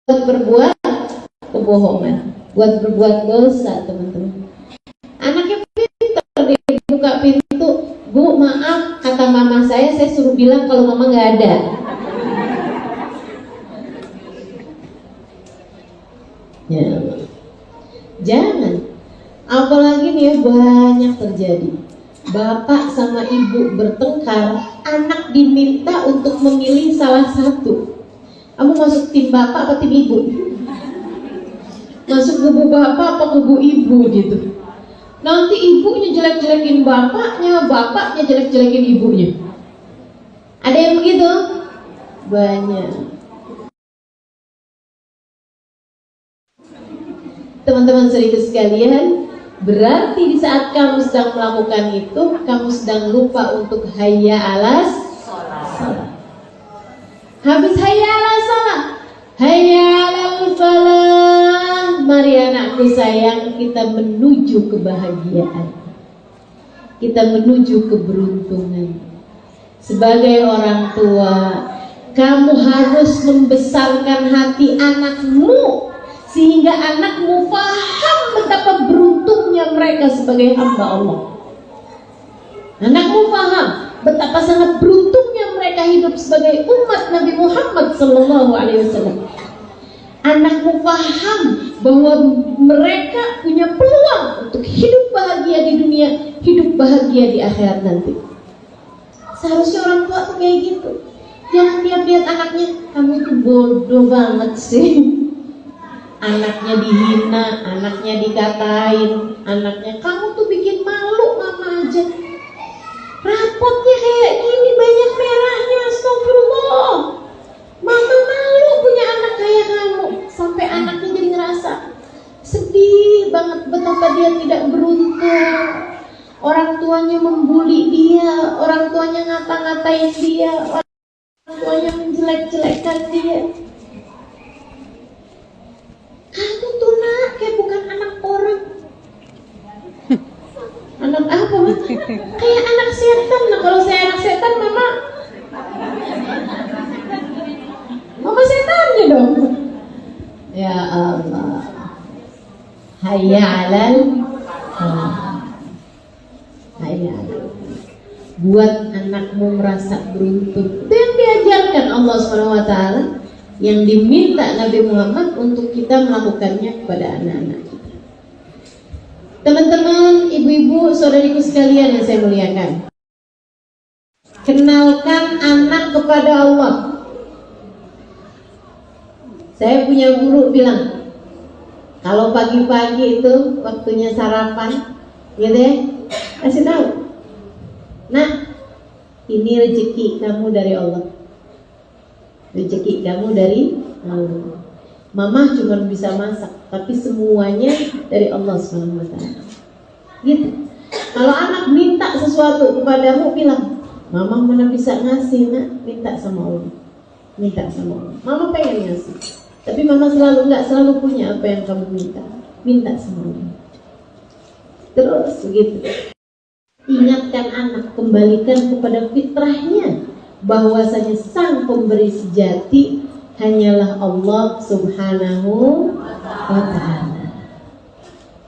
berbuat kebohongan, buat berbuat dosa, teman-teman. Anaknya pintar, dibuka pintu, Bu maaf, kata mama saya suruh bilang kalau mama nggak ada. Ya, jangan. Apalagi nih ya, banyak terjadi. Bapak sama ibu bertengkar, anak diminta untuk memilih salah satu. Kamu masuk tim bapak apa tim ibu? Masuk kubu bapak apa kubu ibu gitu. Nanti ibunya jelek-jelekin bapaknya, bapaknya jelek-jelekin ibunya. Ada yang begitu? Banyak. Teman-teman saudara sekalian, berarti di saat kamu sedang melakukan itu, kamu sedang lupa untuk hayya alas salat. Habis hayya alas salat, hayya alal falah. Mari anakku sayang, kita menuju kebahagiaan, kita menuju keberuntungan. Sebagai orang tua, kamu harus membesarkan hati anakmu sehingga anakmu paham betapa beruntungnya mereka sebagai hamba Allah. Anakmu paham betapa sangat beruntungnya mereka hidup sebagai umat Nabi Muhammad SAW. Anakmu paham bahwa mereka punya peluang untuk hidup bahagia di dunia, hidup bahagia di akhirat nanti. Seharusnya orang tua tuh kayak gitu. Jangan tiap lihat anaknya, kamu tuh bodoh banget sih. Anaknya dihina, anaknya dikatain, anaknya kamu tuh bikin malu mama aja. Rapotnya kayak gini, banyak merahnya, astagfirullah. Mama malu punya anak kayak kamu. Sampai anaknya jadi ngerasa sedih banget betapa dia tidak beruntung. Orang tuanya membuli dia, orang tuanya ngata-ngatain dia, orang tuanya menjelek-jelekkan dia. Kamu tuh nak kayak bukan anak orang. Anak apa? Kayak anak setan. Nah kalau saya anak setan, mama setannya dong. Ya Allah. Hayya alal hayya alal. Buat anakmu merasa beruntung. Itu yang diajarkan Allah SWT, yang diminta Nabi Muhammad untuk kita melakukannya kepada anak-anak kita. Teman-teman, ibu-ibu, saudariku sekalian yang saya muliakan, kenalkan anak kepada Allah. Saya punya guru bilang, kalau pagi-pagi itu waktunya sarapan, gitu ya, kasih tahu, nah, ini rezeki kamu dari Allah. Rezeki kamu dari Allah. Mama cuma bisa masak, tapi semuanya dari Allah SWT. Gitu. Kalau anak minta sesuatu kepadamu, bilang, Mama mana bisa ngasih nak, minta sama Allah. Minta sama Allah. Mama pengen ngasih, tapi Mama nggak selalu punya apa yang kamu minta. Minta sama Allah. Terus begitu. Ingatkan anak, kembalikan kepada fitrahnya, bahwasanya sang pemberi sejati hanyalah Allah Subhanahu wa ta'ala.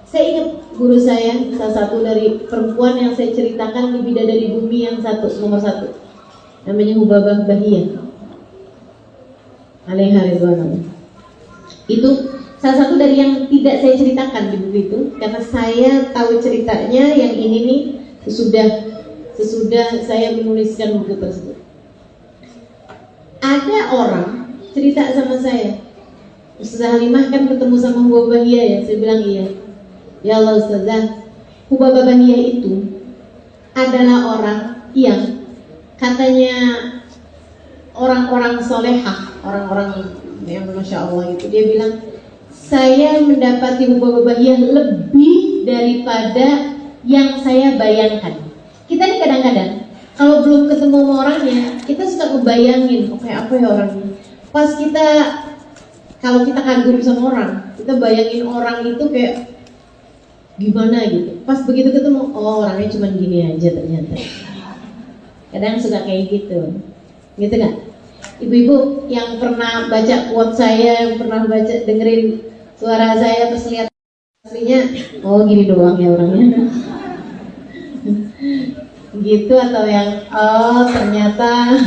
Saya ingat guru saya, salah satu dari perempuan yang saya ceritakan di Bidadari Bumi yang nomor satu, namanya Hubabah Bahiyah alaiha ridwanullah. Itu salah satu dari yang tidak saya ceritakan di buku itu, karena saya tahu ceritanya yang ini nih sesudah saya menuliskan buku tersebut. Ada orang cerita sama saya, Ustazah Halimah kan ketemu sama Hubabah Bahiyah ya. Saya bilang iya. Ya Allah Ustazah, Hubabah Bahiyah itu adalah orang yang katanya orang-orang solehah, orang-orang yang Masya Allah itu. Dia bilang, saya mendapati Hubabah Bahiyah lebih daripada yang saya bayangkan. Kita nih kadang-kadang kalau belum ketemu sama orangnya, kita suka ngebayangin, kayak apa ya orangnya. Pas kalau kita kagum sama orang, kita bayangin orang itu kayak gimana gitu. Pas begitu ketemu, oh orangnya cuma gini aja ternyata. Kadang suka kayak gitu kan? Ibu-ibu yang pernah baca quote saya, yang pernah dengerin suara saya pas lihat aslinya, oh gini doang ya orangnya. Gitu, atau yang oh ternyata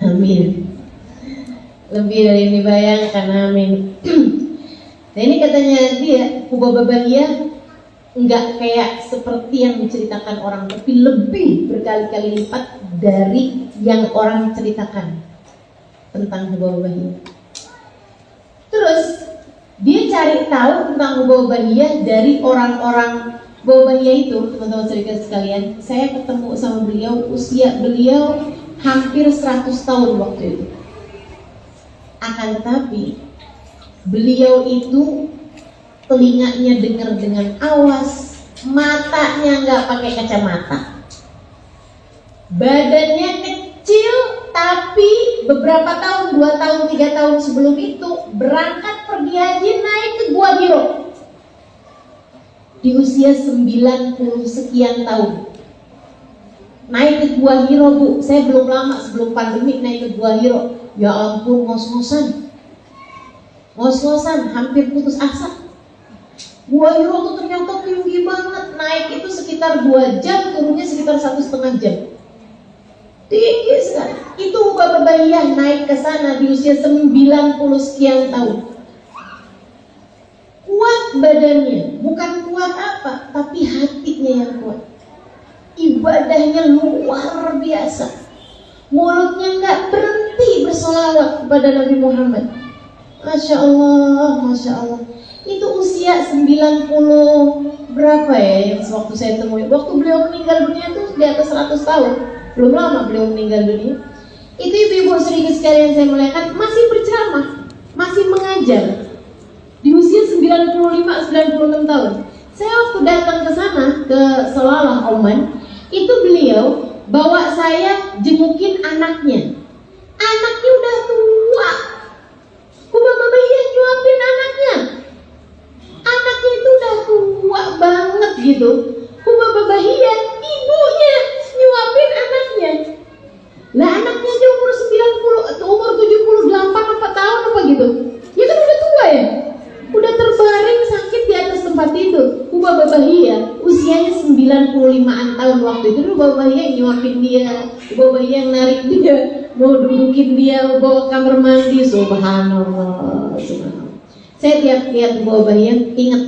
amin, lebih dari yang dibayangkan, amin. Nah ini katanya dia, Hubabah Bahiyah enggak kayak seperti yang diceritakan orang, tapi lebih berkali-kali lipat dari yang orang ceritakan tentang Hubabah Bahiyah. Terus dia cari tahu tentang Hubabah Bahiyah dari orang-orang Hubabah Bahiyah itu, teman-teman saudara sekalian. Saya ketemu sama beliau, usia beliau hampir 100 tahun waktu itu. Akan tetapi beliau itu telinganya dengar dengan awas, matanya nggak pakai kacamata, badannya kecil, tapi beberapa tahun, 2 tahun, 3 tahun sebelum itu berangkat pergi haji naik ke Gua Hiro di usia 90 sekian tahun. Naik ke Gua Hiro, Bu, saya belum lama sebelum pandemi naik ke Gua Hiro. Ya ampun, ngos-ngosan, hampir putus asa. Gua Hiro tuh ternyata tinggi banget, naik itu sekitar 2 jam, turunnya sekitar 1,5 jam. Tinggi sekali. Itu Hubabah Bahiyah naik ke sana di usia 90 sekian tahun. Kuat badannya, bukan kuat apa, tapi hatinya yang kuat. Ibadahnya luar biasa. Mulutnya nggak berhenti bersolawat kepada Nabi Muhammad. Masya Allah, Masya Allah. Itu usia 90 berapa ya yang sewaktu saya temui. Waktu beliau meninggal dunia itu di atas 100 tahun. Belum lama beliau meninggal dunia. Itu ibu-ibu sedikit sekalian saya muliakan, masih berceramah, masih mengajar di usia 95-96 tahun. Saya waktu datang ke sana, ke Salalah, Oman, itu beliau bawa saya jengukin anaknya. Anaknya udah tua. Hubabah Bahiyah nyuapin anaknya. Anaknya itu udah tua banget gitu. Hubabah Bahiyah ibunya nyuapin anaknya. Lah anaknya aja umur 90 atau umur 78 apa tahun apa gitu. Ya kan udah tua ya. Udah terbaring sakit di atas tempat tidur. Hubabah Bahiyah usianya 95-an tahun waktu itu. Hubabah Bahiyah nyuapin dia, Hubabah Bahiyah yang narik dia, mau dudukin dia, bawa kamar mandi. Subhanallah, subhanallah. Saya tiap lihat Hubabah Bahiyah ingat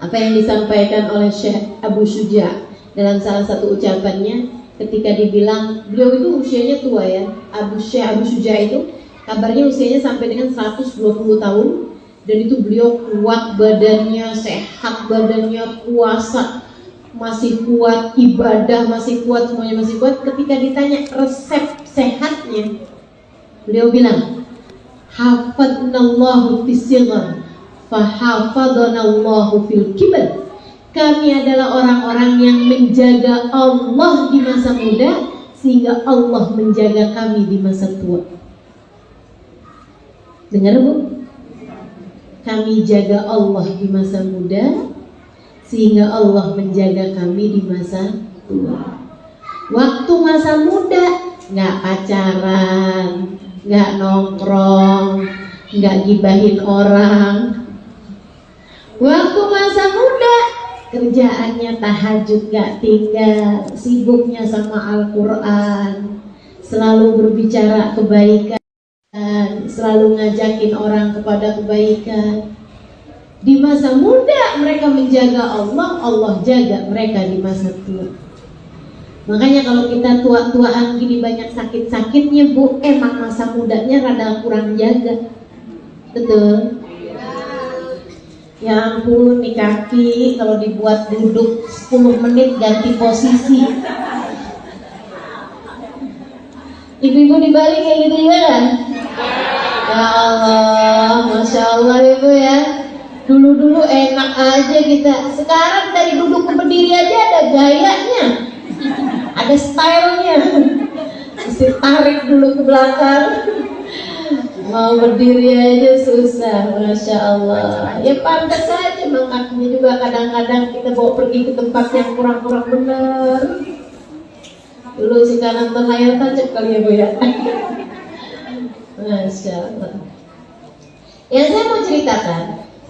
apa yang disampaikan oleh Syekh Abu Syuja dalam salah satu ucapannya ketika dibilang beliau itu usianya tua ya. Syekh Abu Syuja itu kabarnya usianya sampai dengan 120 tahun. Dan itu beliau kuat badannya, sehat badannya, puasa masih kuat, ibadah masih kuat, semuanya masih kuat. Ketika ditanya resep sehatnya, beliau bilang, hafadnallahu fis sighar, fahafadnallahu fil kibar. Kami adalah orang-orang yang menjaga Allah di masa muda, sehingga Allah menjaga kami di masa tua. Dengar Bu? Kami jaga Allah di masa muda, sehingga Allah menjaga kami di masa tua. Waktu masa muda nggak pacaran, nggak nongkrong, nggak gibahin orang. Waktu masa muda kerjaannya tahajud nggak tinggal, sibuknya sama Al-Quran, selalu berbicara kebaikan, selalu ngajakin orang kepada kebaikan. Di masa muda mereka menjaga Allah, Allah jaga mereka di masa tua. Makanya kalau kita tua-tuaan gini banyak sakit-sakitnya Bu, emang masa mudanya rada kurang jaga. Betul? Ya ampun, nih kaki kalau dibuat duduk 10 menit ganti posisi. Ibu-ibu di Bali kayak gitu juga kan? Ya Allah, Masya Allah Ibu ya. Dulu-dulu enak aja kita. Sekarang dari duduk ke berdiri aja ada gayanya, ada stylenya. Mesti tarik dulu ke belakang. Mau berdiri aja susah, Masya Allah. Ya pantas saja, memang kakinya juga kadang-kadang kita bawa pergi ke tempat yang kurang-kurang benar. Dulu sekarang terhayal tajam kali ya Bu ya. Masya Allah. Yang saya mau ceritakan,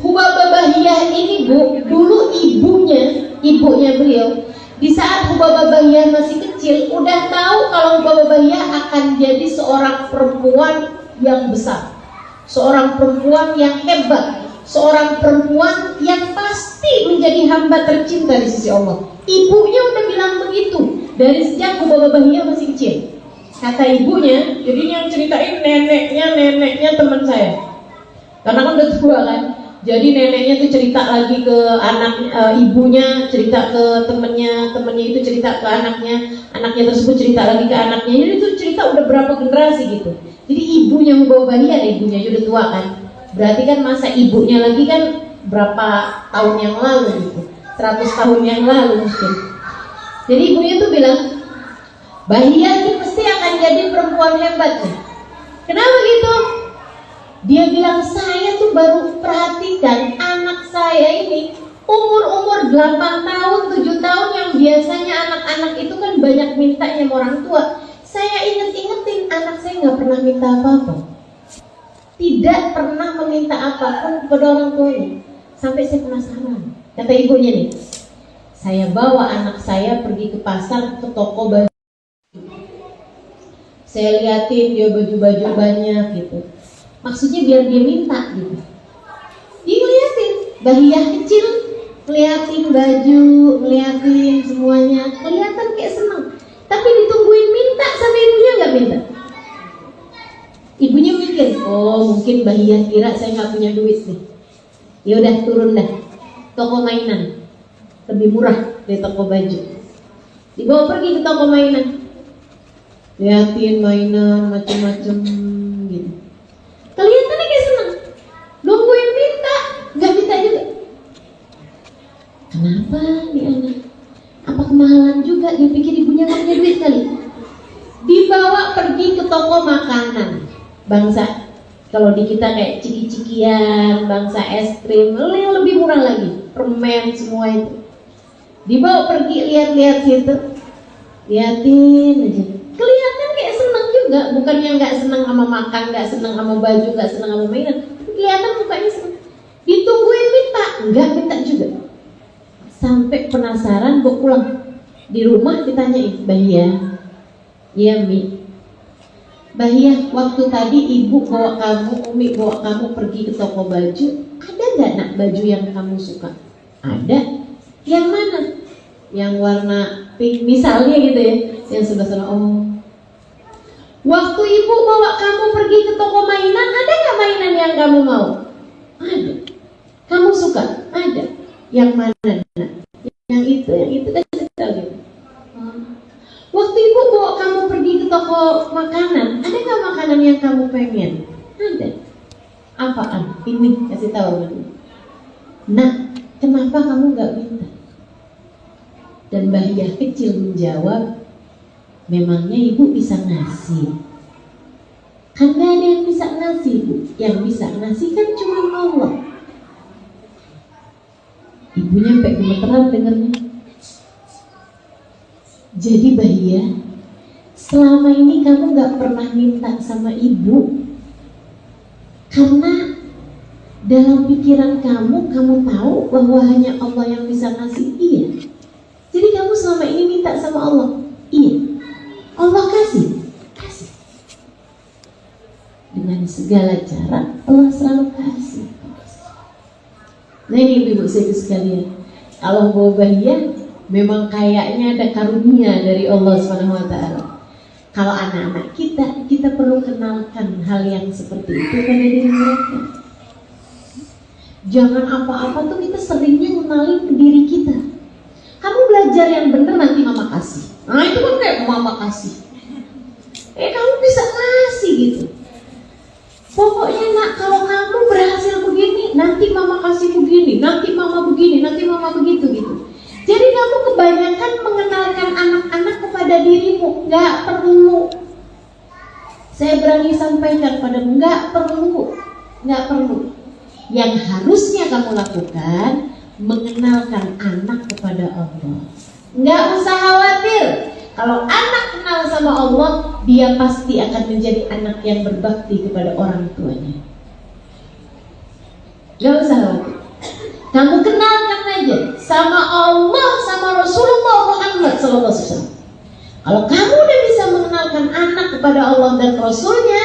Hubabah Bahiyah ini Bu, dulu ibunya beliau, di saat Hubabah Bahiyah masih kecil, udah tahu kalau Hubabah Bahiyah akan jadi seorang perempuan yang besar, seorang perempuan yang hebat, seorang perempuan yang pasti menjadi hamba tercinta di sisi Allah. Ibunya udah bilang begitu dari sejak Hubabah Bahiyah masih kecil. Kata ibunya, jadi yang ceritain neneknya teman saya. Karena kan udah tua kan. Jadi neneknya tuh cerita lagi ke ibunya, cerita ke temennya itu cerita ke anaknya tersebut cerita lagi ke anaknya. Jadi itu cerita udah berapa generasi gitu. Jadi ibunya Hubabah Bahiyah, ibunya udah tua kan. Berarti kan masa ibunya lagi kan berapa tahun yang lalu gitu, 100 tahun yang lalu mungkin. Jadi ibunya tuh bilang, Bahiyah ini pasti akan jadi perempuan hebat nih. Kenapa gitu? Dia bilang, saya tuh baru perhatikan anak saya ini umur 8 tahun, 7 tahun yang biasanya anak-anak itu kan banyak mintanya sama orang tua. Saya ingetin anak saya nggak pernah minta apa-apa. Tidak pernah meminta apapun kepada orang tuanya. Sampai saya penasaran. Kata ibunya nih, saya bawa anak saya pergi ke pasar, ke toko baju. Saya liatin dia baju-baju banyak gitu. Maksudnya biar dia minta gitu. Dia ngeliatin, Bahiyah kecil, ngeliatin baju, ngeliatin semuanya, kelihatan kayak seneng. Tapi ditungguin minta sama ibunya nggak minta. Ibunya mikir, oh mungkin Bahiyah kira saya nggak punya duit nih. Ya udah turun dah, toko mainan lebih murah dari toko baju. Dibawa pergi ke toko mainan, liatin mainan macam-macam gitu. Kelihatannya kayak seneng, nungguin minta, nggak minta juga. Kenapa nih anak? Apa kemahalan juga? Dia pikir ibunya nggak punya duit kali. Dibawa pergi ke toko makanan bangsa. Kalau di kita kayak ciki-cikian, bangsa es krim, yang lebih murah lagi, permen semua itu. Dibawa pergi lihat-lihat situ, liatin aja. Kelihatan kayak seneng juga, bukannya nggak seneng sama makan, nggak seneng sama baju, nggak seneng sama mainan. Kelihatan mukanya seneng. Ditungguin minta, nggak minta juga. Sampai penasaran, bawa pulang. Di rumah ditanyain, Bahiyah, iya Mi, Bahiyah, waktu tadi ibu bawa kamu, Umi bawa kamu pergi ke toko baju, ada nggak nak baju yang kamu suka? Ada. Yang mana? Yang warna pink misalnya gitu ya, yang sebelah sana. Oh, waktu ibu bawa kamu pergi ke toko mainan, ada nggak mainan yang kamu mau? Ada. Kamu suka? Ada. Yang mana? Yang itu kan cerita gitu. Waktu ibu bawa kamu pergi ke toko makanan, ada nggak makanan yang kamu pengen? Ada. Apaan? Ini kasih tahu dulu. Nah, kenapa kamu nggak minta? Dan Bahiyah kecil menjawab, memangnya ibu bisa ngasih? Kan gak ada yang bisa ngasih Bu. Yang bisa ngasih kan cuma Allah. Ibunya sampai gemeteran dengernya. Jadi Bahiyah, selama ini kamu gak pernah minta sama ibu karena dalam pikiran kamu tahu bahwa hanya Allah yang bisa ngasih. Iya. Jadi kamu selama ini minta sama Allah. Iya. Allah kasih. Dengan segala cara Allah selalu kasih. Nah ini ibu saya sekalian, kalau Bahiyah memang kayaknya ada karunia dari Allah SWT. Kalau anak-anak kita perlu kenalkan hal yang seperti itu pada diri mereka. Jangan apa-apa tuh kita seringnya ngenalin ke diri kita. Kamu belajar yang bener nanti mama kasih. Nah itu kan kayak mama kasih. Kamu bisa ngasih gitu. Pokoknya nak, kalau kamu berhasil begini, nanti mama kasih begini, nanti mama begini, nanti mama begitu gitu. Jadi kamu kebanyakan mengenalkan anak-anak kepada dirimu. Gak perlu. Saya berani sampaikan padamu, gak perlu. Yang harusnya kamu lakukan, mengenalkan anak kepada Allah. Gak usah khawatir. Kalau anak kenal sama Allah, dia pasti akan menjadi anak yang berbakti kepada orang tuanya. Gak usah khawatir. Kamu kenalkan aja sama Allah, sama Rasulullah Muhammad SAW. Kalau kamu udah bisa mengenalkan anak kepada Allah dan Rasulnya,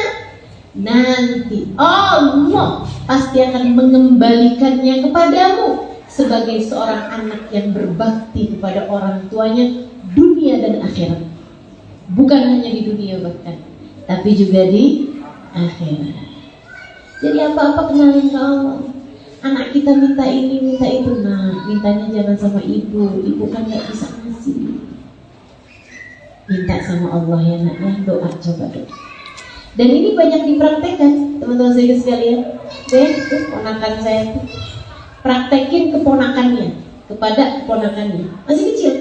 nanti Allah pasti akan mengembalikannya kepadamu sebagai seorang anak yang berbakti kepada orang tuanya dunia dan akhirat. Bukan hanya di dunia bahkan, tapi juga di akhirat. Jadi apa-apa kenalin ke Allah. Anak kita minta ini, minta itu, nah mintanya jangan sama ibu kan gak bisa ngasih. Minta sama Allah ya nak, ya doa, coba doa. Dan ini banyak dipraktekkan teman-teman saya sekalian. Tuh ponakan saya tuh praktekin keponakannya kepada keponakannya masih kecil.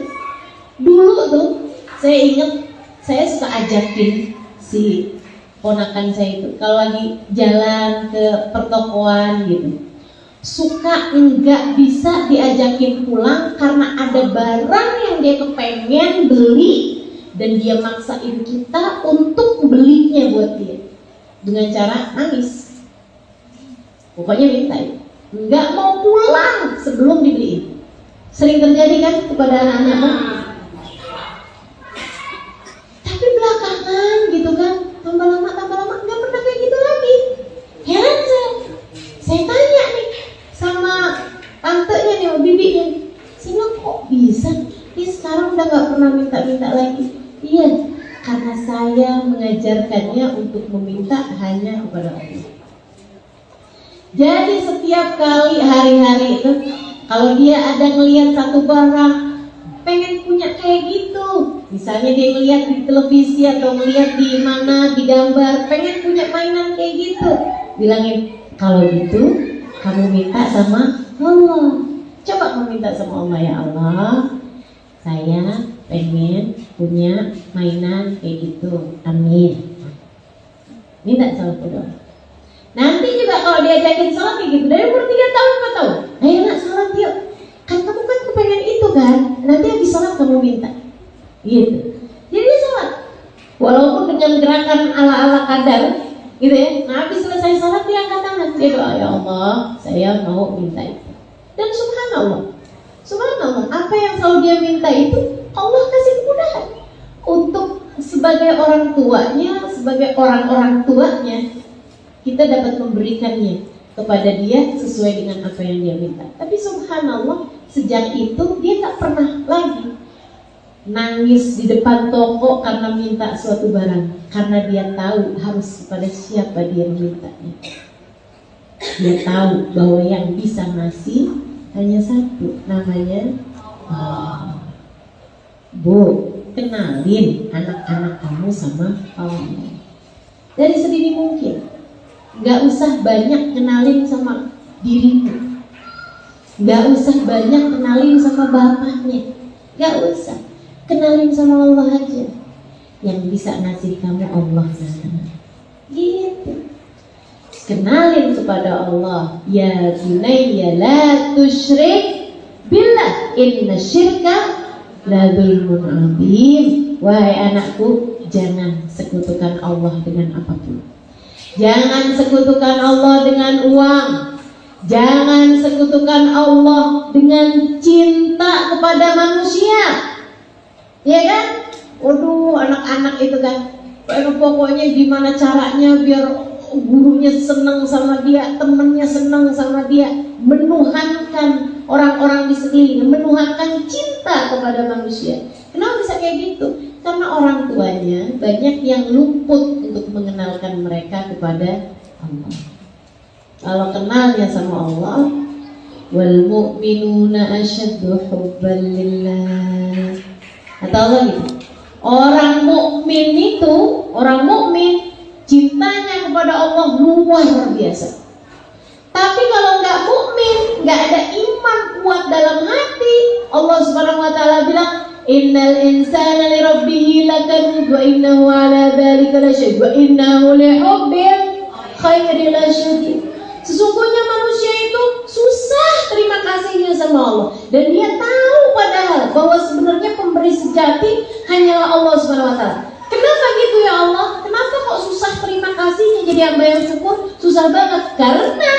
Dulu tuh saya ingat saya suka ajakin si ponakan saya itu kalau lagi jalan ke pertokoan gitu, suka nggak bisa diajakin pulang karena ada barang yang dia kepengen beli dan dia maksain kita untuk belinya buat dia dengan cara nangis. Pokoknya minta ya, nggak mau pulang sebelum dibeliin. Sering terjadi kan kepada anak-anak kan? Tapi belakangan gitu kan, tambah lama nggak pernah kayak gitu lagi. Heran saya tanya nih sama tantenya nih, bibinya, Sina kok bisa? Dia sekarang udah nggak pernah minta lagi. Iya, karena saya mengajarkannya untuk meminta hanya kepada Allah. Jadi setiap kali hari-hari itu, kalau dia ada ngelihat satu barang, pengen punya kayak gitu. Misalnya dia ngelihat di televisi atau ngelihat di mana, di gambar, pengen punya mainan kayak gitu. Bilangin, kalau gitu kamu minta sama Allah. Coba kamu minta sama Allah, ya Allah, saya pengen punya mainan kayak gitu, amin. Minta sama Allah. Nanti juga kalau diajakin sholat kayak gitu, dari umur 3 tahun 4 tahun, ayo nak sholat yuk, kan kamu kan kepengen itu kan, nanti habis sholat kamu minta gitu. Jadi sholat walaupun dengan gerakan ala-ala kadar gitu ya. Nah habis selesai sholat dia angkat tangan, dia doa, ya Allah saya mau minta itu. Dan subhanallah apa yang selalu dia minta itu Allah kasih kemudahan untuk sebagai orang tuanya, sebagai orang-orang tuanya, kita dapat memberikannya kepada dia sesuai dengan apa yang dia minta. Tapi subhanallah, sejak itu dia tak pernah lagi nangis di depan toko karena minta suatu barang, karena dia tahu harus kepada siapa dia mintanya. Dia tahu bahwa yang bisa ngasih hanya satu, namanya Allah. Bu, kenalin anak-anak kamu sama Allah dari sedini mungkin. Gak usah banyak kenalin sama dirimu, gak usah banyak kenalin sama bapaknya, gak usah. Kenalin sama Allah aja. Yang bisa ngasih kamu Allah gitu. Kenalin kepada Allah, ya bunayya la tusyrik billah inna syirka la dzulmun adzim. Wahai anakku, jangan sekutukan Allah dengan apapun. Jangan sekutukan Allah dengan uang. Jangan sekutukan Allah dengan cinta kepada manusia. Ya kan? Waduh, anak-anak itu kan, pokoknya gimana caranya biar gurunya senang sama dia, temennya senang sama dia, menuhankan orang-orang di sekelilingnya, menuhankan cinta kepada manusia. Kenapa bisa kayak gitu? Karena orang tuanya banyak yang luput untuk mengenalkan mereka kepada Allah. Kalau kenalnya sama Allah, wal mu'minuna asyaddu hubban lillah. Kata Allah gitu. Orang mukmin itu, orang mukmin cintanya kepada Allah luar biasa. Tapi kalau nggak mukmin, nggak ada iman kuat dalam hati, Allah Subhanahu wa taala bilang, innal insana li rabbih lakanud wa innahu ala dzalika lasyahid wa innahu li hubbil khairi lasyadid. Sesungguhnya manusia itu susah terima kasihnya sama Allah, dan dia tahu padahal bahwa sebenarnya pemberi sejati hanyalah Allah Subhanahu wa taala. Kenapa gitu ya Allah? Kenapa kok susah terima kasihnya jadi hamba yang syukur? Susah banget karena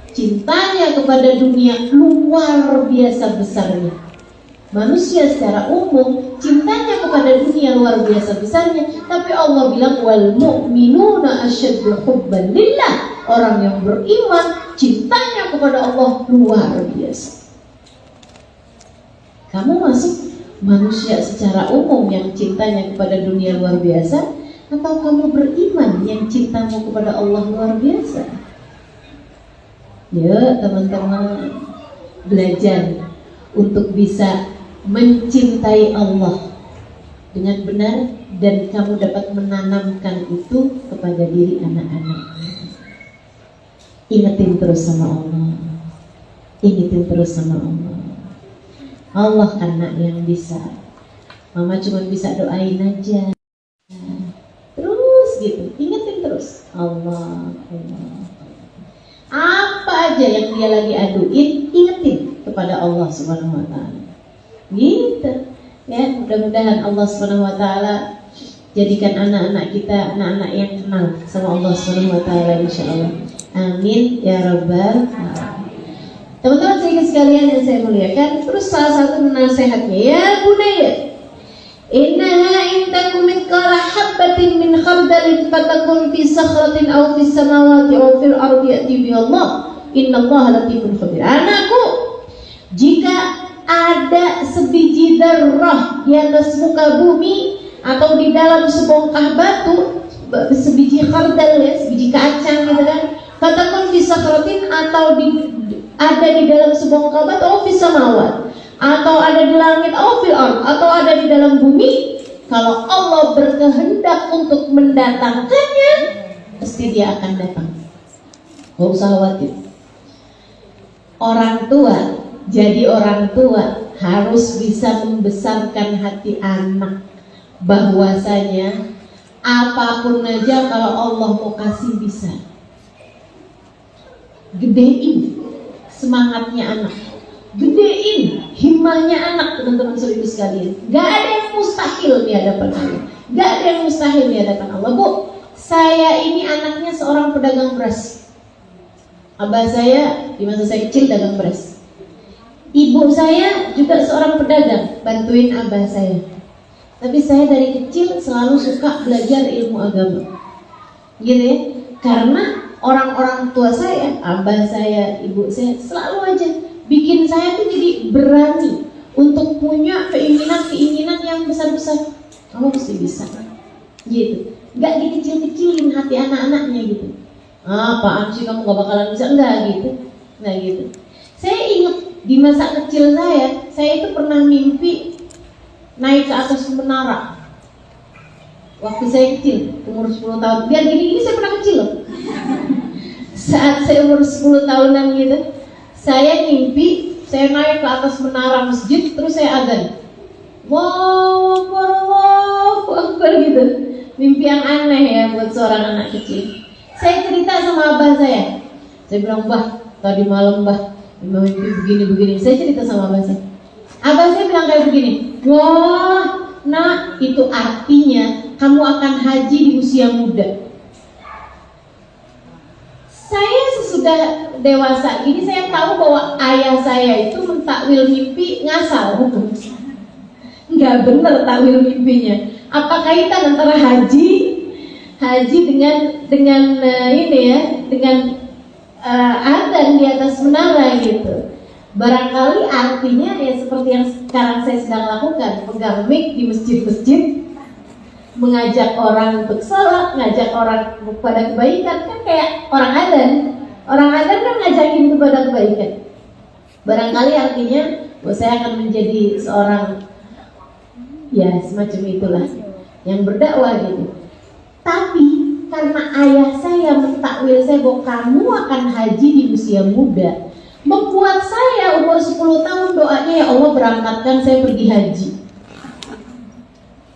cintanya kepada dunia luar biasa besarnya. Manusia secara umum cintanya kepada dunia luar biasa besarnya, tapi Allah bilang wal mu'minuna asyaddu hubban lillah. Orang yang beriman cintanya kepada Allah luar biasa. Kamu masuk manusia secara umum yang cintanya kepada dunia luar biasa, atau kamu beriman yang cintamu kepada Allah luar biasa? Ya teman-teman, belajar untuk bisa mencintai Allah dengan benar, dan kamu dapat menanamkan itu kepada diri anak-anak. Ingetin terus sama Allah, ingetin terus sama Allah. Allah kan nak yang bisa. Mama cuma bisa doain aja. Terus gitu, ingetin terus Allah, Allah. Apa aja yang dia lagi aduin, ingetin kepada Allah Subhanahu wa taala. Gitu. Ya, mudah-mudahan Allah Subhanahu wa taala jadikan anak-anak kita anak-anak yang kenal sama Allah Subhanahu wa taala insyaallah. Amin ya rabbal alamin. Teman-teman sekalian yang saya muliakan, terus salah satu nasihatnya, ya bunayya, innaha in takum mithqala habatin min khardalin fatakun fi sakhratin aw fis samawati aw fil ardi ya'ti bi Allah innallaha latifun khabir. Anakku, jika ada sebiji darah di atas muka bumi atau di dalam sebongkah batu, sebiji khardal ya, sebiji kacang gitu kan, fatakun fi sakhratin, atau ada di dalam sebongkah batu, atau fis samawat, atau ada di langit, atau fil ard, atau ada di dalam bumi, kalau Allah berkehendak untuk mendatangkannya, pasti dia akan datang. Gak usah khawatir. Orang tua, jadi orang tua harus bisa membesarkan hati anak, bahwasanya apapun aja kalau Allah mau kasih bisa. Gedein semangatnya anak, gedein himmahnya anak, teman-teman ibu sekalian. Gak ada yang mustahil di hadapan Allah. Gak ada yang mustahil di hadapan Allah. Bu, saya ini anaknya seorang pedagang beras. Abah saya di masa saya kecil dagang beras. Ibu saya juga seorang pedagang, bantuin abah saya. Tapi saya dari kecil selalu suka belajar ilmu agama, gitu ya. Karena orang-orang tua saya, abah saya, ibu saya, selalu aja bikin saya tuh jadi berani untuk punya keinginan-keinginan yang besar-besar. Kamu mesti bisa, gitu. Gak dikecil-kecilin hati anak-anaknya gitu. Apaan sih kamu gak bakalan bisa? Enggak gitu, enggak gitu. Saya ingat di masa kecil saya itu pernah mimpi naik ke atas menara. Waktu saya kecil, umur 10 tahun. Biar gini-gini saya pernah kecil loh. Saat saya umur 10 tahunan gitu, saya mimpi saya naik ke atas menara masjid, terus saya azan. Allahu Akbar gitu. Mimpi yang aneh ya buat seorang anak kecil. Saya cerita sama abah saya. Saya bilang, "Bah, tadi malam bah, mimpi begini-begini." Saya cerita sama abah saya. Abah saya bilang kayak begini, "Wah, nak, itu artinya kamu akan haji di usia muda." Saya sesudah dewasa ini saya tahu bahwa ayah saya itu mentakwil mimpi ngasal. Nggak benar takwil mimpinya. Apa kaitan antara haji dengan adzan di atas menara gitu? Barangkali artinya ya seperti yang sekarang saya sedang lakukan, pegang mic di masjid-masjid, mengajak orang untuk sholat, ngajak orang kepada kebaikan, kan kayak orang adzan. Orang adzan kan ngajakin kepada kebaikan. Barangkali artinya bahwa saya akan menjadi seorang, ya semacam itulah, yang berdakwah gitu. Tapi karena ayah saya mentakwil saya bahwa kamu akan haji di usia muda, membuat saya umur 10 tahun doanya, ya Allah berangkatkan saya pergi haji.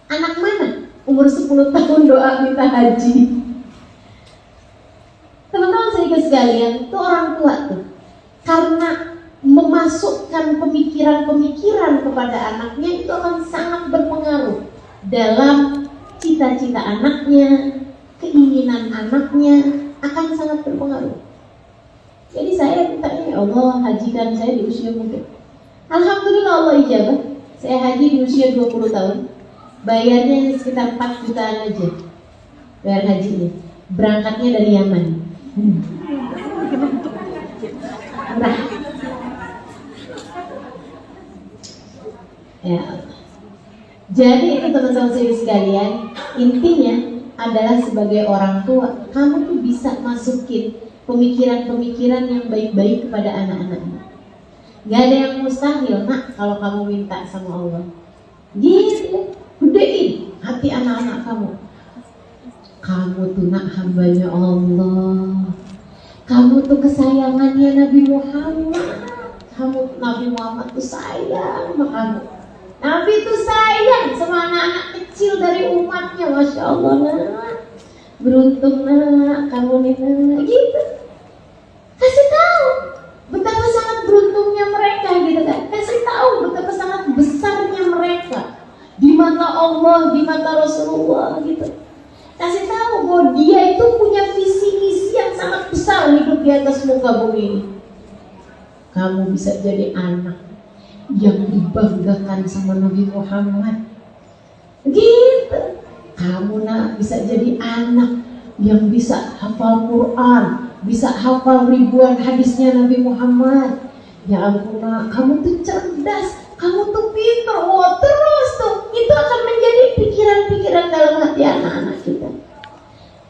Anak mana umur 10 tahun doa minta haji? Teman-teman sedikit sekalian, itu orang tua tuh, karena memasukkan pemikiran-pemikiran kepada anaknya, itu akan sangat berpengaruh dalam cita-cita anaknya, keinginan anaknya, akan sangat berpengaruh. Jadi saya minta, ya Allah, hajikan saya di usia muda. Alhamdulillah Allah ijabah. Saya haji di usia 20 tahun. Bayarnya sekitar 4 jutaan aja. Bayar hajinya. Berangkatnya dari Yaman. Murah. Ya. Jadi itu teman-teman sekalian, intinya adalah sebagai orang tua, kamu tuh bisa masukin pemikiran-pemikiran yang baik-baik kepada anak-anakmu. Gak ada yang mustahil, nak, kalau kamu minta sama Allah. Gitu, gedein hati anak-anak kamu. Kamu tuh nak hambanya Allah. Kamu tuh kesayangannya Nabi Muhammad. Nabi Muhammad tuh sayang sama kamu. Nabi tuh sayang sama anak-anak kecil dari umatnya. Masya Allah, nak. Beruntung nak, kamu nih nak. Gitu. Kasih tahu betapa sangat beruntungnya mereka, gitu kan. Kasih tahu betapa sangat besarnya mereka di mata Allah, di mata Rasulullah, gitu. Kasih tahu bahwa dia itu punya visi misi yang sangat besar hidup di atas muka bumi ini. Kamu bisa jadi anak yang dibanggakan sama Nabi Muhammad, gitu. Kamu nak bisa jadi anak yang bisa hafal Quran, bisa hafal ribuan hadisnya Nabi Muhammad. Ya ampun nak, kamu tuh cerdas, kamu tuh pintar. Oh, terus tuh, itu akan menjadi pikiran-pikiran dalam hati anak-anak kita.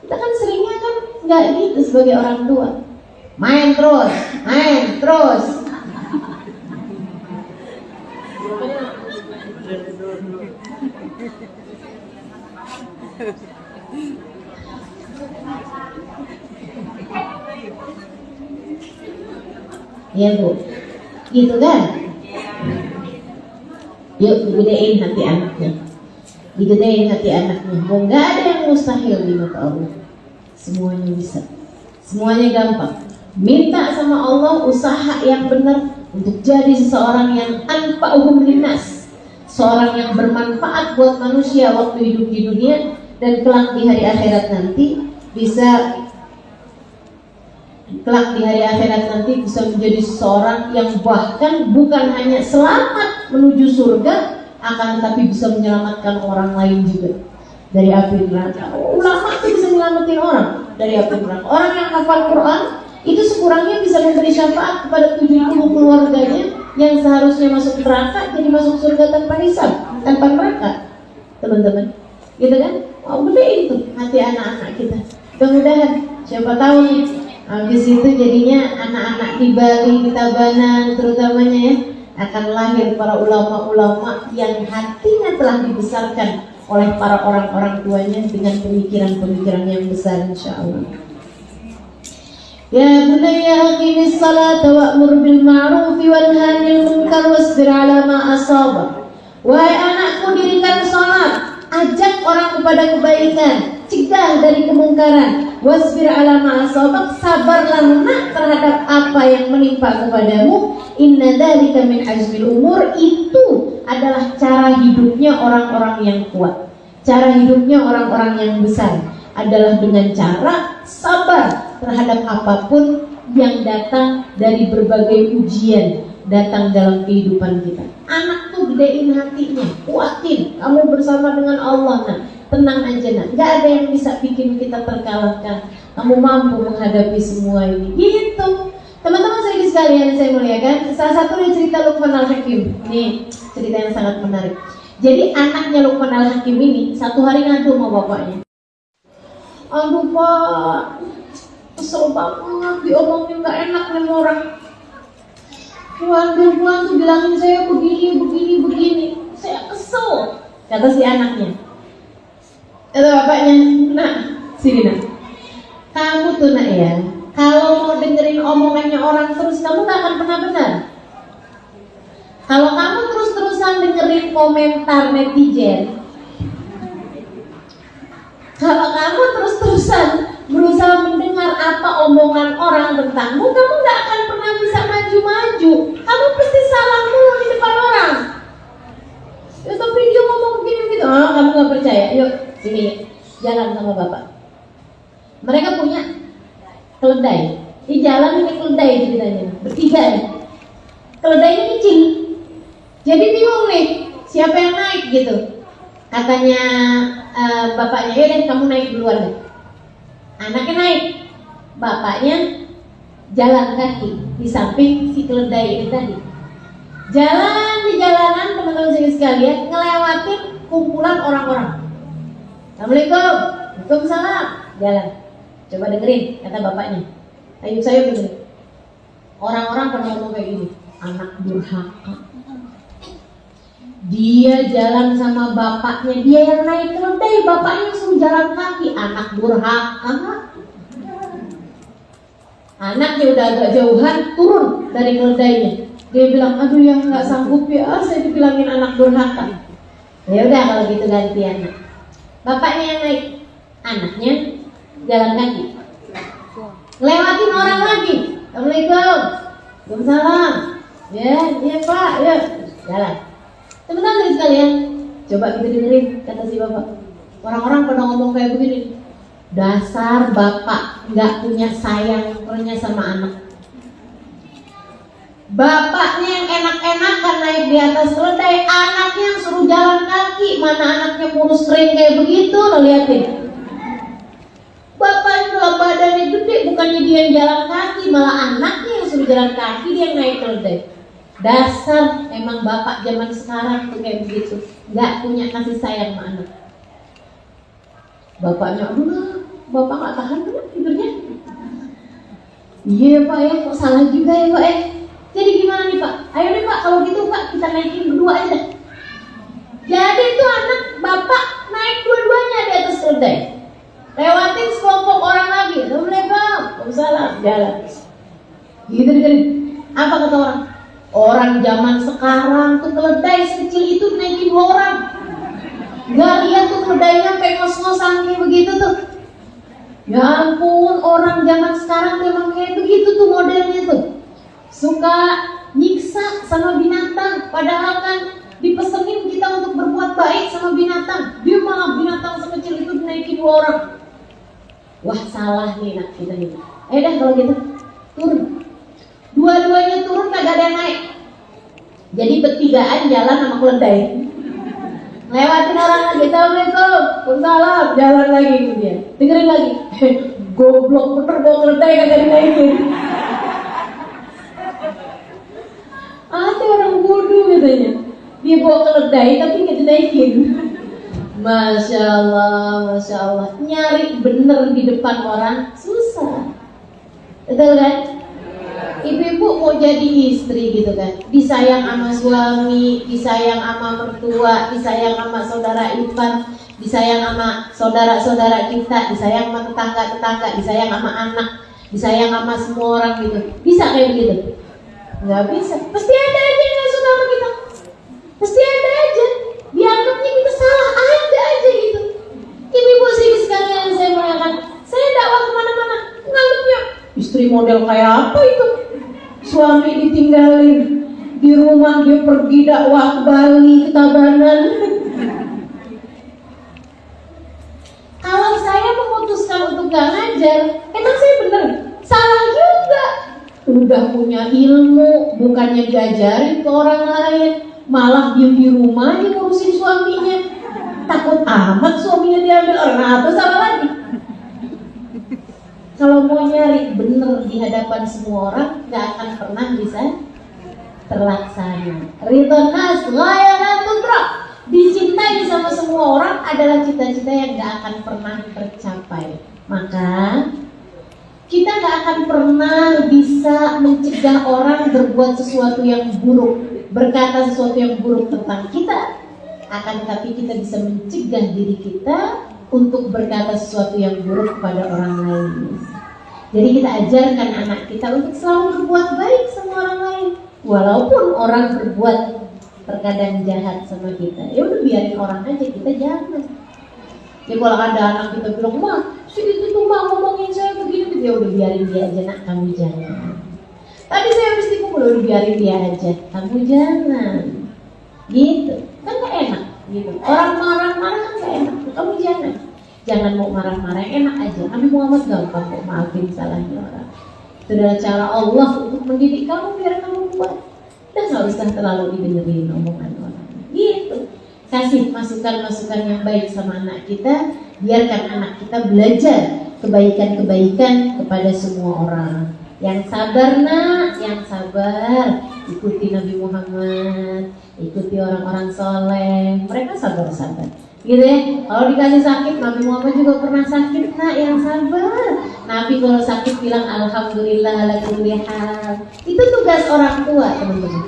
Kita kan seringnya kan nggak gitu sebagai orang tua. Main terus, main terus. Iya Bu, gitu kan? Yuk digedein hati anaknya, digedein hati anaknya. Mau nggak ada yang mustahil di mata Allah. Semuanya bisa, semuanya gampang. Minta sama Allah usaha yang benar untuk jadi seseorang yang anfa'uhum linnas, seorang yang bermanfaat buat manusia waktu hidup di dunia dan kelak di hari akhirat nanti bisa menjadi seseorang yang bahkan bukan hanya selamat menuju surga, akan tetapi bisa menyelamatkan orang lain juga dari api neraka. Ulama itu bisa menyelamatin orang dari api neraka. Orang yang hafal Quran itu sekurangnya bisa memberi syafaat kepada 70 keluarganya yang seharusnya masuk neraka jadi masuk surga tanpa hisab, tanpa neraka. Teman-teman, gitu kan? Oh, gede itu hati anak-anak kita. Mudah-mudahan, siapa tahu nih, habis itu jadinya anak-anak di Bali, di Tabanan terutamanya ya, akan lahir para ulama-ulama yang hatinya telah dibesarkan oleh para orang-orang tuanya dengan pemikiran-pemikiran yang besar, insyaallah. Ya bunayya aqimis salata wa'mur bil ma'ruf wanha 'anil munkar wasbir 'ala ma asaba. Wahai anakku, dirikan salat, ajak orang kepada kebaikan, cegah dari kemungkaran. Wasbir 'ala ma asaba, sabarlah nak terhadap apa yang menimpa kepadamu. Inna dzalika min azmil umur, itu adalah cara hidupnya orang-orang yang kuat. Cara hidupnya orang-orang yang besar adalah dengan cara sabar terhadap apapun yang datang dari berbagai ujian datang dalam kehidupan kita. Anak tuh gedein hatinya, kuatin, kamu bersama dengan Allah nak, tenang aja nak, gak ada yang bisa bikin kita terkalahkan, kamu mampu menghadapi semua ini, gitu. Teman-teman sedikit sekalian saya muliakan, salah satu dari cerita Luqman Al-Hakim, ini cerita yang sangat menarik. Jadi anaknya Luqman Al-Hakim ini satu hari ngadu sama bapaknya. Aduh Pak, kesel banget, diomongin gak enak nih orang. Tuhan tuh bilangin saya begini. Saya kesel, kata si anaknya. Kata bapaknya, nak, sini nak. Kamu tuh nak ya, kalau mau dengerin omongannya orang terus, kamu gak akan pernah benar. Kalau kamu terus-terusan dengerin komentar netizen, kalau kamu terus-terusan berusaha mendengar apa omongan orang tentangmu, kamu gak akan pernah bisa maju-maju. Kamu bapak-bapak. Mereka punya keledai. Di jalan ini keledai ceritanya, bertiga ya. Keledainya kecil, jadi bingung nih siapa yang naik gitu. Katanya bapaknya, yaudah kamu naik duluan deh. Anaknya naik, bapaknya jalan kaki di samping si keledai ini tadi. Jalan di jalanan teman-teman sekalian, ngelewatin kumpulan orang-orang. Assalamualaikum, waalaikumsalam, jalan. Coba dengerin kata bapaknya. Ayo saya dengerin. Orang-orang pada ngomong kayak gini, anak durhaka. Dia jalan sama bapaknya, dia yang naik keledai, bapaknya suruh jalan kaki, anak durhaka. Anaknya udah agak jauhan, turun dari keledainya. Dia bilang, aduh ya nggak sanggup ya, saya dibilangin anak durhaka. Ya udah kalau gitu gantian. Bapaknya yang naik, anaknya jalan kaki. Lewatin orang lagi. Assalamualaikum, waalaikumsalam. Ya, iya pak, ya jalan. Teman-teman sekalian, coba kita dengerin kata si bapak. Orang-orang pada ngomong kayak begini. Dasar bapak nggak punya sayang punya sama anak. Bapaknya yang enak-enakan naik di atas keledai, anaknya yang suruh jalan kaki. Mana anaknya kurus kering kayak begitu, lo liatin. Bapaknya dalam badannya gede, bukannya dia yang jalan kaki, malah anaknya yang suruh jalan kaki, dia yang naik keledai. Dasar emang bapak zaman sekarang tuh kayak begitu, nggak punya kasih sayang sama anak. Bapaknya, aduh, bapak nggak tahan tuh tidurnya. Iya pak ya, kok salah juga ya pak ya. Jadi gimana nih pak? Ayo deh pak, kalau gitu pak kita naikin berdua aja deh. Jadi itu anak bapak naik dua-duanya di atas keledai. Lewatin sekelompok orang lagi. Assalamualaikum, waalaikumsalam, jalan. Gitu. Apa kata orang? Orang zaman sekarang tuh keledai sekecil itu naikin 2 orang. Gak lihat tuh keledainya sampai ngos-ngosan kayak begitu tuh. Ya ampun, orang zaman sekarang tuh emang kayak begitu tuh modelnya tuh. Suka nyiksa sama binatang, padahal kan dipesenin kita untuk berbuat baik sama binatang. Dia malah binatang sekecil itu naikin 2 orang. Wah salah nih nak kita nih. Dah kalau gitu turun. Dua-duanya turun kagak ada yang naik. Jadi bertigaan jalan sama keledai. Lewatin orang lagi, assalamualaikum, waalaikumsalam, jalan lagi dia. Dengerin lagi. Goblok bener bawa keledai kagak dinaikin. Ada orang bodoh katanya. Dia bawa keledai tapi nggak dinaikin. Masya Allah. Nyari bener di depan orang susah. Betul kan? Ibu-ibu mau jadi istri gitu kan, disayang sama suami, disayang sama mertua, disayang sama saudara ipar, disayang sama saudara-saudara kita, disayang sama tetangga-tetangga, disayang sama anak, disayang sama semua orang gitu. Bisa kayak begitu? Nggak bisa. Pasti ada aja yang nggak suka sama kita. Pasti ada aja. Dianggapnya kita salah, ada aja gitu. Ibu-ibu sih sekalian saya mengatakan, saya dakwah kemana-mana, nganggapnya istri model kayak apa itu? Suami ditinggalin di rumah, dia pergi dakwah ke Bali, ke Tabanan. Kalau saya memutuskan untuk gak ngajar, emang saya bener? Salah juga. Udah punya ilmu, bukannya diajarin ke orang lain, malah diem di rumah dia ngurusin suaminya. Takut amat suaminya diambil orang, apa salah lagi? Kalau mau nyari bener di hadapan semua orang, gak akan pernah bisa terlaksana. Ridho nas layanan tudra, dicintai sama semua orang adalah cita-cita yang gak akan pernah tercapai. Maka kita gak akan pernah bisa mencegah orang berbuat sesuatu yang buruk, berkata sesuatu yang buruk tentang kita. Akan tetapi kita bisa mencegah diri kita untuk berkata sesuatu yang buruk pada orang lain. Jadi kita ajarkan anak kita untuk selalu berbuat baik sama orang lain, walaupun orang berbuat terkadang jahat sama kita. Ya udah biarin orang aja, kita jangan. Ya kalau ada anak kita bilang, "Mah, si itu tuh mah ngomongin saya begini," ya udah biarin dia aja nak, kamu jangan. Tadi saya habis dipukul, udah biarin dia aja, kamu jangan. Gitu, kan gak enak gitu. Orang marah-marah kan gak enak, kamu jangan. Jangan mau marah-marah, enak aja. Nabi Muhammad gampang kok maafin salahnya orang. Itu adalah cara Allah untuk mendidik kamu biar kamu kuat. Dan nggak usah terlalu didengerin omongan orang. Gitu. Kasih masukan-masukan yang baik sama anak kita, biarkan anak kita belajar kebaikan-kebaikan kepada semua orang. Yang sabar nak, yang sabar. Ikuti Nabi Muhammad, ikuti orang-orang soleh. Mereka sabar-sabar. Gitu ya. Kalau dikasih sakit, Nabi Muhammad juga pernah sakit nak, yang sabar. Nabi kalau sakit bilang alhamdulillah ala kulli hal. Itu tugas orang tua, teman-teman.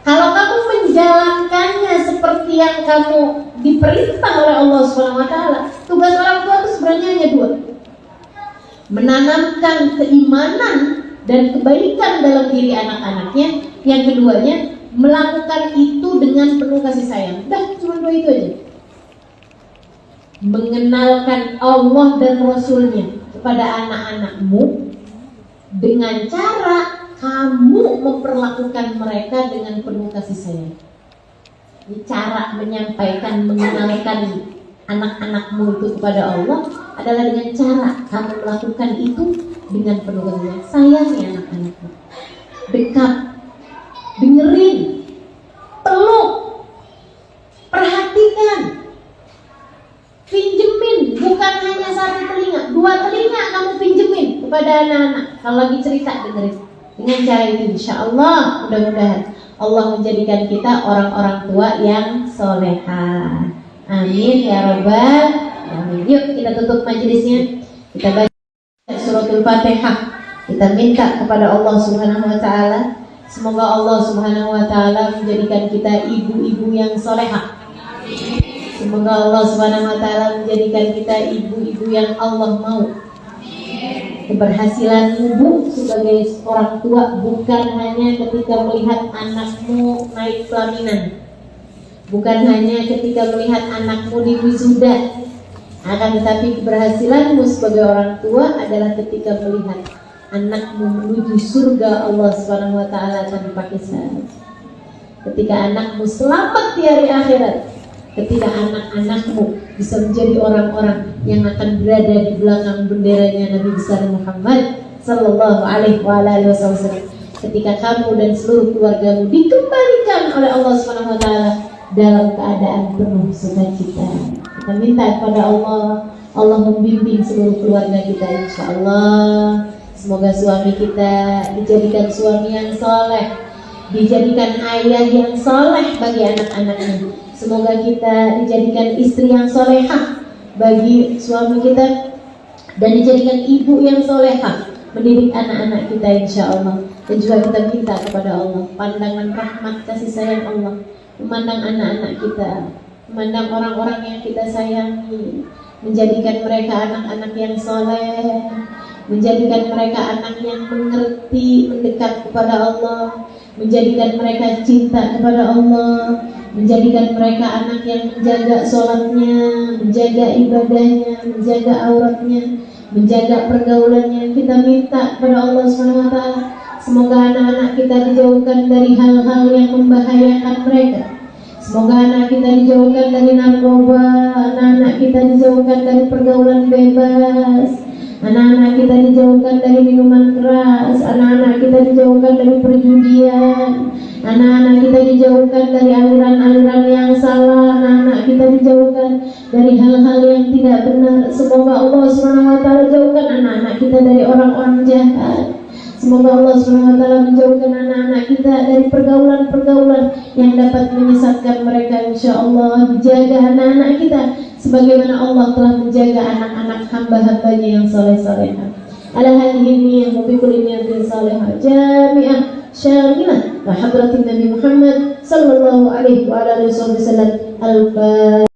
Kalau kamu menjalankannya seperti yang kamu diperintah oleh Allah SWT, tugas orang tua itu sebenarnya hanya dua. Menanamkan keimanan dan kebaikan dalam diri anak-anaknya. Yang keduanya, melakukan itu dengan penuh kasih sayang. Dah, cuma dua itu aja. Mengenalkan Allah dan Rasulnya kepada anak-anakmu dengan cara kamu memperlakukan mereka dengan penuh kasih sayang. Ini cara menyampaikan, mengenalkan anak-anakmu itu kepada Allah adalah dengan cara kamu melakukan itu dengan penuh kasih sayang. Sayangi anak-anakmu, dekat, dengerin, peluk, perhatikan, pinjemin, bukan hanya satu telinga, dua telinga kamu pinjemin kepada anak-anak. Kalau lagi cerita dengerin. Dengan cara itu insya Allah mudah-mudahan Allah menjadikan kita orang-orang tua yang soleha. Amin ya rabbal alamin. Yuk kita tutup majelisnya. Kita baca suratul Fatihah. Kita minta kepada Allah Subhanahu wa taala, semoga Allah Subhanahu wa taala menjadikan kita ibu-ibu yang soleha. Semoga Allah Subhanahu wa taala menjadikan kita ibu-ibu yang Allah mau. Keberhasilan ibu sebagai orang tua bukan hanya ketika melihat anakmu naik pelaminan, bukan hanya ketika melihat anakmu di wisuda, akan tetapi keberhasilanmu sebagai orang tua adalah ketika melihat anakmu menuju surga Allah Subhanahu wa taala tanpa kisah. Ketika anakmu selamat di hari akhirat, ketika anak-anakmu bisa menjadi orang-orang yang akan berada di belakang benderanya Nabi besar Muhammad Sallallahu Alaihi Wasallam. Ketika kamu dan seluruh keluargamu dikembalikan oleh Allah Subhanahu Wa Taala dalam keadaan penuh sukacita. Kita minta kepada Allah, Allah membimbing seluruh keluarga kita insya Allah. Semoga suami kita dijadikan suami yang soleh, dijadikan ayah yang soleh bagi anak-anaknya. Semoga kita dijadikan istri yang solehah bagi suami kita, dan dijadikan ibu yang solehah mendidik anak-anak kita insya Allah. Dan juga kita minta kepada Allah pandangan rahmat kasih sayang Allah memandang anak-anak kita, memandang orang-orang yang kita sayangi, menjadikan mereka anak-anak yang soleh, menjadikan mereka anak yang mengerti, mendekat kepada Allah, menjadikan mereka cinta kepada Allah, menjadikan mereka anak yang menjaga sholatnya, menjaga ibadahnya, menjaga auratnya, menjaga pergaulannya. Kita minta kepada Allah SWT, semoga anak-anak kita dijauhkan dari hal-hal yang membahayakan mereka. Semoga anak kita dijauhkan dari narkoba, anak-anak kita dijauhkan dari pergaulan bebas, anak-anak kita dijauhkan dari minuman keras, anak-anak kita dijauhkan dari perjudian, anak-anak kita dijauhkan dari aliran-aliran yang salah, anak-anak kita dijauhkan dari hal-hal yang tidak benar. Semoga Allah SWT jauhkan anak-anak kita dari orang-orang jahat. Semoga Allah SWT menjauhkan anak-anak kita dari pergaulan-pergaulan yang dapat menyesatkan mereka insya Allah. Jaga anak-anak kita sebagaimana Allah telah menjaga anak-anak hamba-hambanya yang soleh-solehah. Ala hadhihi niyyah wa bi kulli niyatin salihah jami'ah syamilah wa hadratin Nabi Muhammad sallallahu alaihi wa alihi wasallam. Al-Fatihah.